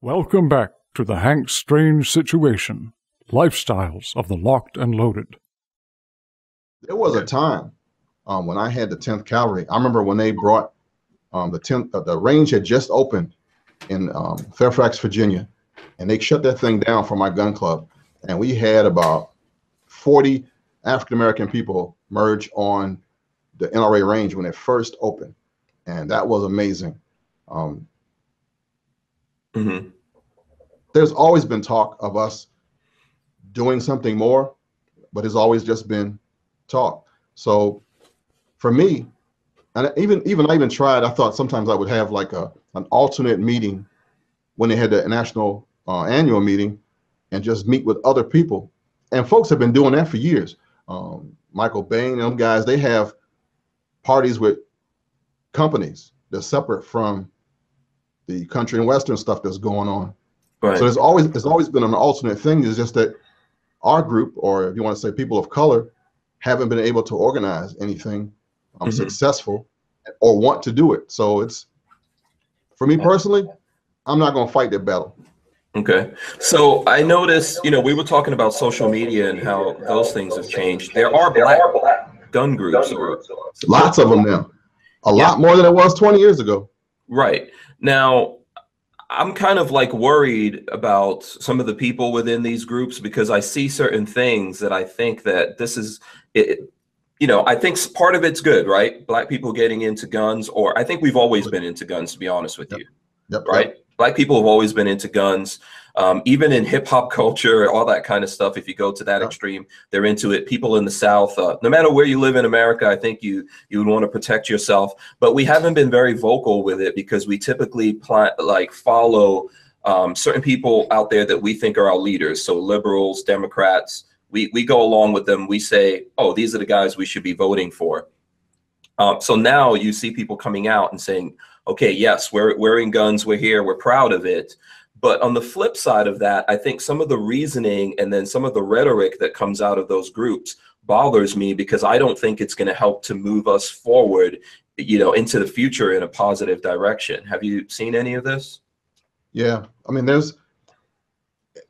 Welcome back to the Hank Strange Situation, Lifestyles of the Locked and Loaded. There was a time when I had the 10th Cavalry. I remember when they brought the range had just opened in Fairfax, Virginia, and they shut that thing down for my gun club. And we had about 40 African-American people merge on the NRA range when it first opened. And that was amazing. There's always been talk of us doing something more, but it's always just been talk. So for me, and I even tried, I thought sometimes I would have like an alternate meeting when they had the national annual meeting and just meet with other people. And folks have been doing that for years. Michael Bain and them guys, they have parties with companies that's separate from the country and Western stuff that's going on. Right. So there's always been an alternate thing. It's just that our group, or if you want to say people of color, haven't been able to organize anything successful or want to do it. So it's, for me personally, I'm not going to fight that battle. Okay. So I noticed, we were talking about social media and how those things have changed. There are black gun groups. Lots of them now. A lot more than it was 20 years ago. Right. Now, I'm kind of like worried about some of the people within these groups because I see certain things that I think that this is, I think part of it's good, right? Black people getting into guns, or I think we've always been into guns, to be honest with you. Right? Black people have always been into guns, even in hip hop culture, all that kind of stuff. If you go to that extreme, they're into it. People in the South, no matter where you live in America, I think you would want to protect yourself. But we haven't been very vocal with it because we typically follow certain people out there that we think are our leaders. So liberals, Democrats, we go along with them. We say, oh, these are the guys we should be voting for. So now you see people coming out and saying, okay, yes, we're wearing guns, we're here, we're proud of it. But on the flip side of that, I think some of the reasoning and then some of the rhetoric that comes out of those groups bothers me because I don't think it's going to help to move us forward, into the future in a positive direction. Have you seen any of this? Yeah, I mean, it's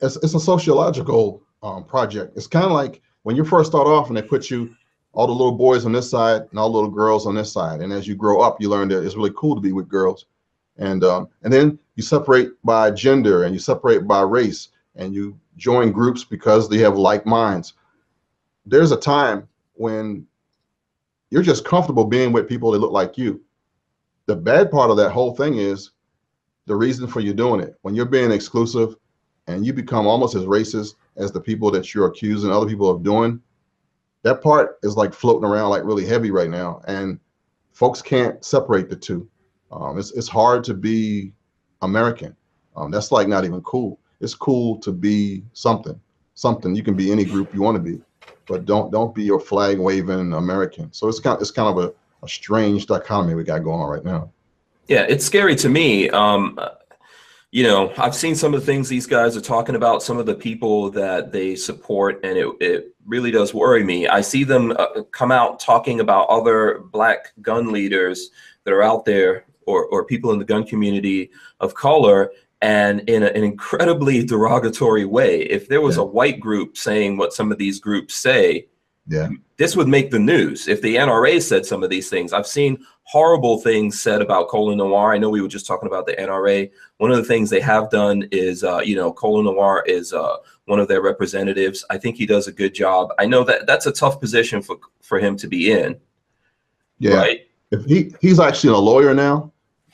a sociological project. It's kind of like when you first start off and they put you all the little boys on this side and all the little girls on this side. And as you grow up, you learn that it's really cool to be with girls. And then you separate by gender and you separate by race and you join groups because they have like minds. There's a time when you're just comfortable being with people that look like you. The bad part of that whole thing is the reason for you doing it. When you're being exclusive and you become almost as racist as the people that you're accusing other people of doing, that part is like floating around like really heavy right now, and folks can't separate the two. It's hard to be American. That's like not even cool. It's cool to be something. You can be any group you want to be, but don't be your flag waving American. So it's kind of a strange dichotomy we got going on right now. Yeah, it's scary to me. I've seen some of the things these guys are talking about, some of the people that they support, and it really does worry me. I see them come out talking about other black gun leaders that are out there or people in the gun community of color, and in an incredibly derogatory way. If there was a white group saying what some of these groups say, this would make the news. If the NRA said some of these things, I've seen horrible things said about Cole Noir. I know we were just talking about the NRA. One of the things they have done is, Cole Noir is one of their representatives. I think he does a good job. I know that's a tough position for him to be in. Yeah, right? If he's actually a lawyer now,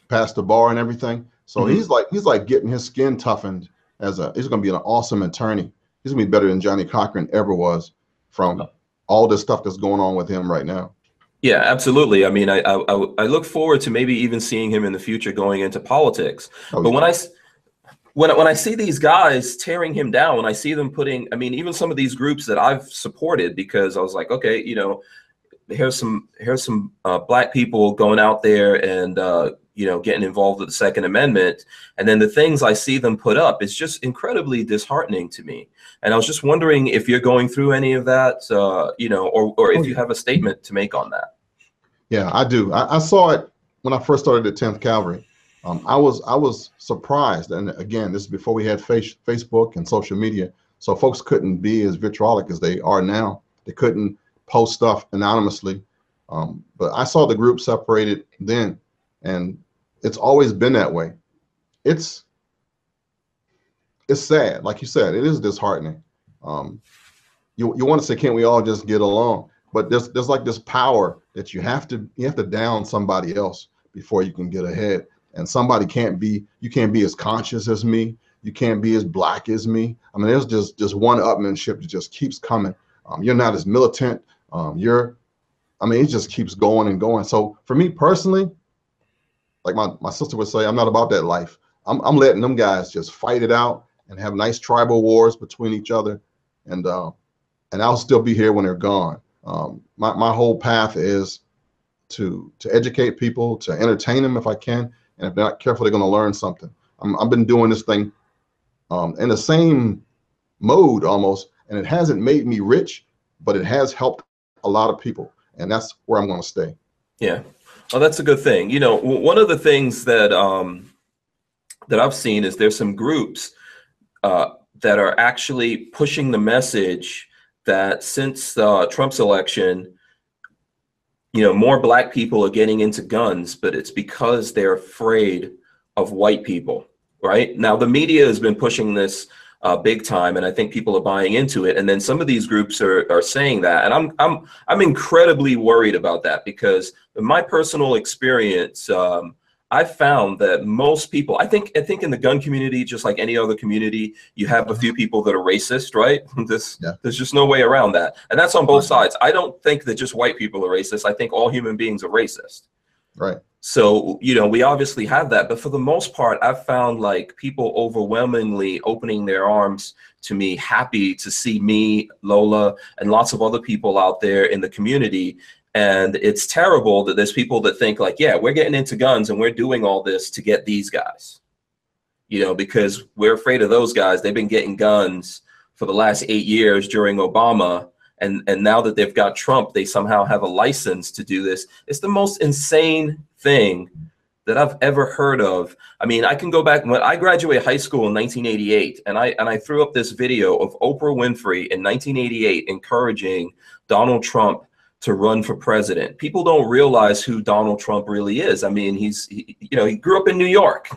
passed the bar and everything. So he's like getting his skin toughened he's going to be an awesome attorney. He's going to be better than Johnny Cochran ever was from all this stuff that's going on with him right now. Yeah, absolutely. I mean, I look forward to maybe even seeing him in the future going into politics. But when I see these guys tearing him down, when I see them even some of these groups that I've supported, because I was like, okay, here's some black people going out there and getting involved with the Second Amendment, and then the things I see them put up is just incredibly disheartening to me. And I was just wondering if you're going through any of that, or if you have a statement to make on that. Yeah, I do. I saw it when I first started the 10th Cavalry, I was surprised, and again, this is before we had Facebook and social media, so folks couldn't be as vitriolic as they are now. They couldn't post stuff anonymously, but I saw the group separated then, and it's always been that way. It's sad, like you said, it is disheartening. You want to say, can't we all just get along? But there's like this power that you have to down somebody else before you can get ahead. And somebody you can't be as conscious as me. You can't be as black as me. I mean, there's just one-upmanship that just keeps coming. You're not as militant. I mean, it just keeps going and going. So for me personally, like my sister would say, I'm not about that life. I'm letting them guys just fight it out and have nice tribal wars between each other. And I'll still be here when they're gone. My whole path is to educate people, to entertain them if I can. And if they're not careful, they're going to learn something. I've been doing this thing in the same mode almost, and it hasn't made me rich, but it has helped a lot of people. And that's where I'm going to stay. Yeah. Well, that's a good thing. You know, one of the things that that I've seen is there's some groups that are actually pushing the message that since Trump's election, you know, more black people are getting into guns, but it's because they're afraid of white people, right? Now, the media has been pushing this big time, and I think people are buying into it. And then some of these groups are saying that, and I'm incredibly worried about that, because in my personal experience, I found that most people, I think in the gun community, just like any other community, you have a few people that are racist, right? There's just no way around that. And that's on both sides. I don't think that just white people are racist. I think all human beings are racist. Right. So, you know, we obviously have that. But for the most part, I've found like people overwhelmingly opening their arms to me, happy to see me, Lola, and lots of other people out there in the community. And it's terrible that there's people that think like, yeah, we're getting into guns and we're doing all this to get these guys, you know, because we're afraid of those guys. They've been getting guns for the last 8 years during Obama. And now that they've got Trump, they somehow have a license to do this. It's the most insane thing that I've ever heard of. I mean, I can go back when I graduated high school in 1988, and I threw up this video of Oprah Winfrey in 1988 encouraging Donald Trump to run for president. People don't realize who Donald Trump really is. I mean, he grew up in New York.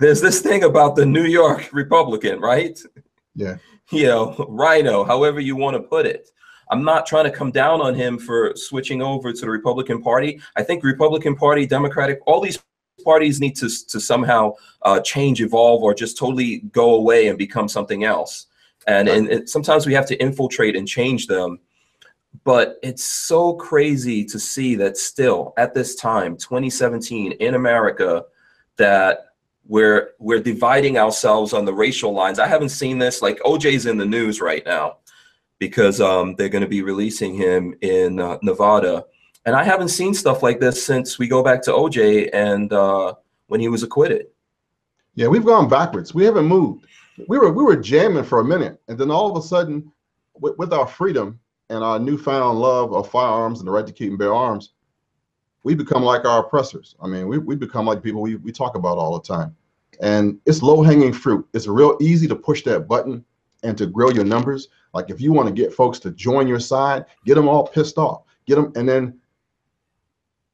There's this thing about the New York Republican, right? Yeah. You know, rhino, however you want to put it. I'm not trying to come down on him for switching over to the Republican Party. I think Republican Party, Democratic, all these parties need to somehow change, evolve, or just totally go away and become something else. And sometimes we have to infiltrate and change them. But it's so crazy to see that still at this time, 2017 in America, that we're dividing ourselves on the racial lines. I haven't seen this. Like OJ's in the news right now because they're going to be releasing him in Nevada. And I haven't seen stuff like this since we go back to OJ and when he was acquitted. Yeah, we've gone backwards. We haven't moved. We were jamming for a minute, and then all of a sudden, with our freedom and our newfound love of firearms and the right to keep and bear arms, we become like our oppressors. I mean, we become like people we talk about all the time. And it's low-hanging fruit. It's real easy to push that button and to grow your numbers. Like if you want to get folks to join your side, get them all pissed off. Get them, and then.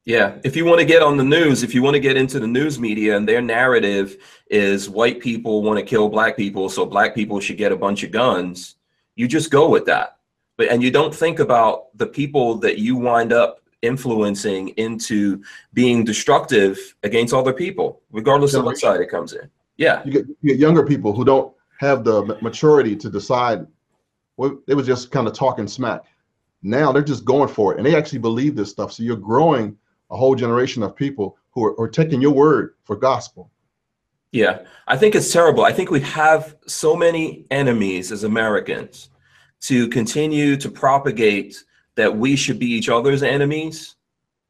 Yeah, if you want to get on the news, if you want to get into the news media and their narrative is white people want to kill black people, so black people should get a bunch of guns, you just go with that. And you don't think about the people that you wind up influencing into being destructive against other people, regardless of what side it comes in. Yeah. You get younger people who don't have the maturity to decide. Well, they were just kind of talking smack. Now they're just going for it, and they actually believe this stuff. So you're growing a whole generation of people who are taking your word for gospel. Yeah, I think it's terrible. I think we have so many enemies as Americans to continue to propagate that we should be each other's enemies.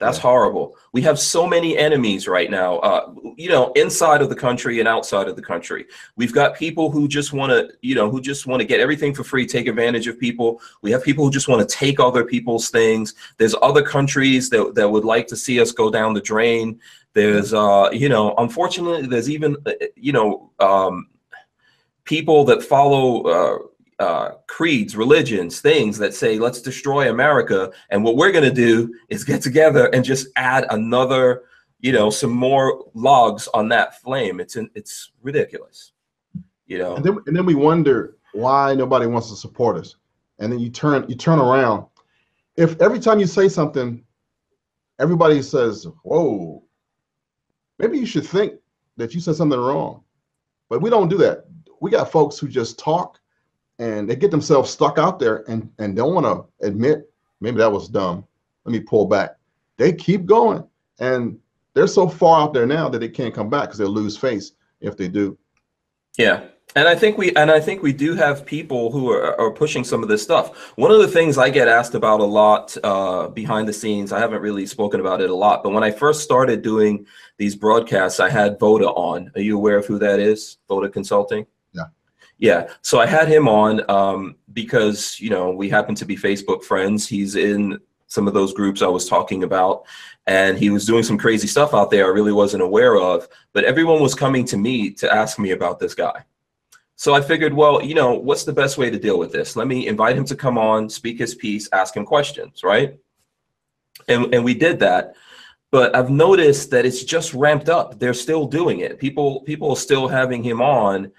That's horrible. We have so many enemies right now, you know, inside of the country and outside of the country. We've got people who just want to, you know, who just want to get everything for free, take advantage of people. We have people who just want to take other people's things. There's other countries that would like to see us go down the drain. There's, you know, unfortunately, there's even, you know, people that follow creeds, religions, things that say, let's destroy America. And what we're going to do is get together and just add another, you know, some more logs on that flame. It's ridiculous, you know. And then we wonder why nobody wants to support us. And then you turn around. If every time you say something, everybody says, whoa, maybe you should think that you said something wrong. But we don't do that. We got folks who just talk and they get themselves stuck out there and don't want to admit, maybe that was dumb. Let me pull back. They keep going. And they're so far out there now that they can't come back because they'll lose face if they do. Yeah. And I think we do have people who are pushing some of this stuff. One of the things I get asked about a lot behind the scenes, I haven't really spoken about it a lot, but when I first started doing these broadcasts, I had Voda on. Are you aware of who that is? Voda Consulting? Yeah. Yeah. So I had him on because, you know, we happen to be Facebook friends. He's in some of those groups I was talking about, and he was doing some crazy stuff out there I really wasn't aware of, but everyone was coming to me to ask me about this guy. So I figured, well, you know, what's the best way to deal with this? Let me invite him to come on, speak his piece, ask him questions, right? And we did that. But I've noticed that it's just ramped up. They're still doing it. People are still having him on,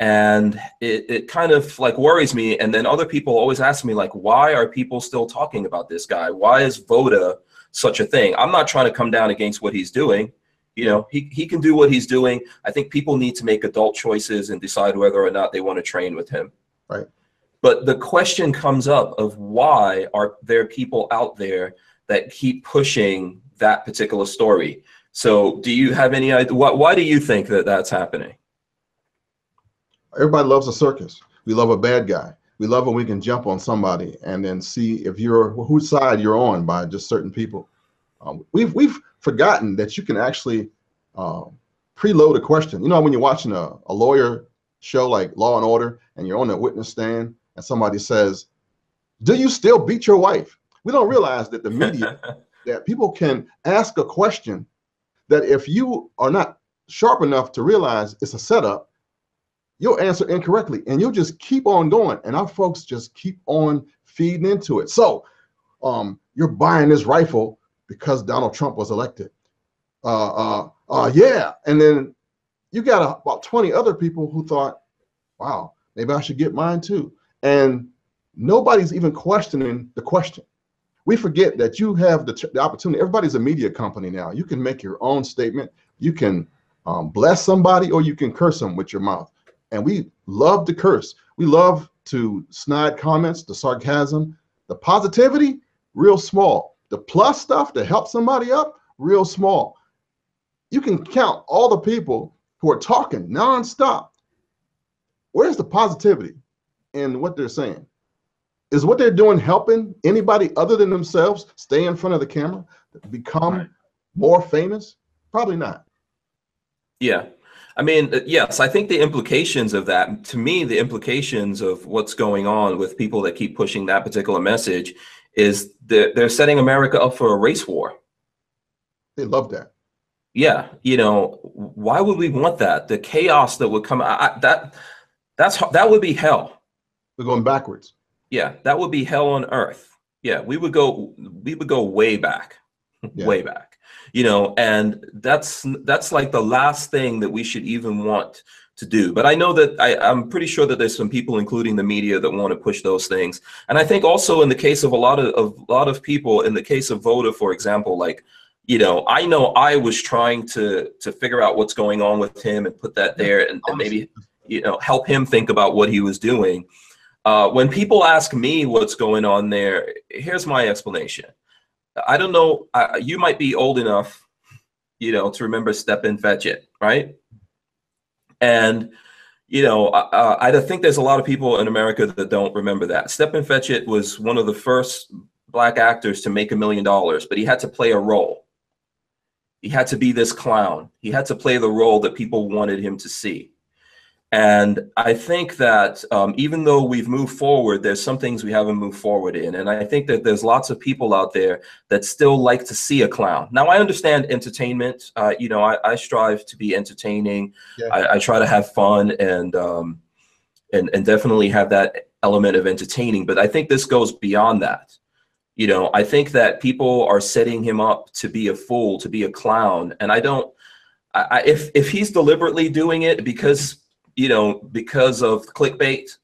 and it kind of like worries me. And then other people always ask me, like, why are people still talking about this guy? Why is Voda such a thing? I'm not trying to come down against what he's doing. You know, he can do what he's doing. I think people need to make adult choices and decide whether or not they want to train with him. Right. But the question comes up of why are there people out there that keep pushing that particular story? So do you have any idea? Why do you think that that's happening? Everybody loves a circus. We love a bad guy. We love when we can jump on somebody and then see if you're whose side you're on by just certain people. We've forgotten that you can actually preload a question. You know, when you're watching a lawyer show like Law and Order and you're on the witness stand and somebody says, do you still beat your wife? We don't realize that the media, that people can ask a question that if you are not sharp enough to realize it's a setup, you'll answer incorrectly and you'll just keep on going. And our folks just keep on feeding into it. So you're buying this rifle because Donald Trump was elected. Yeah. And then you got about 20 other people who thought, wow, maybe I should get mine too. And nobody's even questioning the question. We forget that you have the opportunity. Everybody's a media company now. You can make your own statement. You can bless somebody or you can curse them with your mouth. And we love to curse. We love to snide comments, the sarcasm, the positivity, real small. The plus stuff to help somebody up, real small. You can count all the people who are talking nonstop. Where's the positivity in what they're saying? Is what they're doing helping anybody other than themselves stay in front of the camera, become more famous? Probably not. Yeah. I mean, yes, I think the implications of that, to me, the implications of what's going on with people that keep pushing that particular message is they're setting America up for a race war. They love that. Yeah. You know, why would we want that? The chaos that would come, that would be hell. We're going backwards. Yeah. That would be hell on earth. Yeah. We would go way back, way back, you know, and that's like the last thing that we should even want to do. But I know that I'm pretty sure that there's some people, including the media, that want to push those things. And I think also in the case of a lot of people, in the case of Voda, for example, like, you know I was trying to figure out what's going on with him and put that there and maybe, you know, help him think about what he was doing. When people ask me what's going on there, here's my explanation. I don't know. You might be old enough, you know, to remember Step and Fetch It, right? And, you know, I think there's a lot of people in America that don't remember that. Step and Fetch It was one of the first Black actors to make $1 million, but he had to play a role. He had to be this clown. He had to play the role that people wanted him to see. And I think that even though we've moved forward, there's some things we haven't moved forward in. And I think that there's lots of people out there that still like to see a clown. Now, I understand entertainment. You know, I strive to be entertaining. Yeah. I try to have fun and definitely have that element of entertaining. But I think this goes beyond that. You know, I think that people are setting him up to be a fool, to be a clown. And if he's deliberately doing it because, you know, because of clickbait,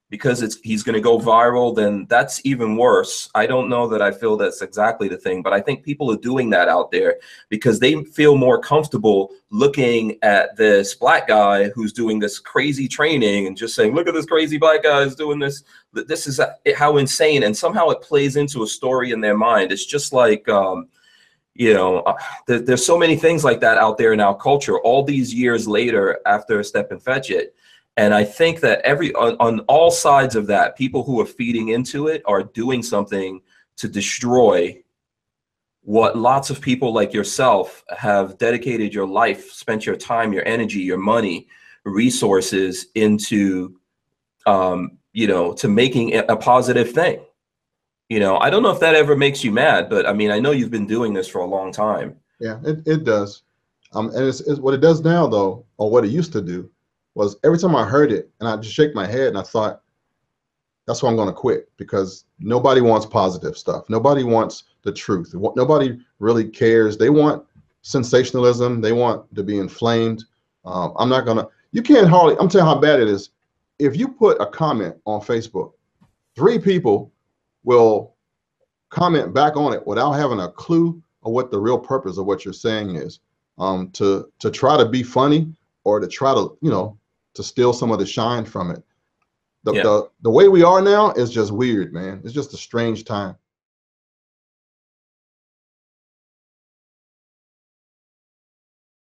because he's going to go viral, then that's even worse. I don't know that I feel that's exactly the thing, but I think people are doing that out there because they feel more comfortable looking at this black guy who's doing this crazy training and just saying, look at this crazy black guy who's doing this. This is how insane. And somehow it plays into a story in their mind. It's just like, you know, there's so many things like that out there in our culture all these years later after Step and Fetch It. And I think that on all sides of that, people who are feeding into it are doing something to destroy what lots of people like yourself have dedicated your life, spent your time, your energy, your money, resources into, you know, to making it a positive thing. You know, I don't know if that ever makes you mad, but I mean, I know you've been doing this for a long time. Yeah, it does. And it's what it does now, though, or what it used to do, was every time I heard it and I just shake my head and I thought, that's why I'm going to quit, because nobody wants positive stuff. Nobody wants the truth. Nobody really cares. They want sensationalism. They want to be inflamed. I'm not going to, you can't hardly, I'm telling you how bad it is. If you put a comment on Facebook, 3 people will comment back on it without having a clue of what the real purpose of what you're saying is, to try to be funny or to try to, you know, to steal some of the shine from it. The way we are now is just weird, man. It's just a strange time.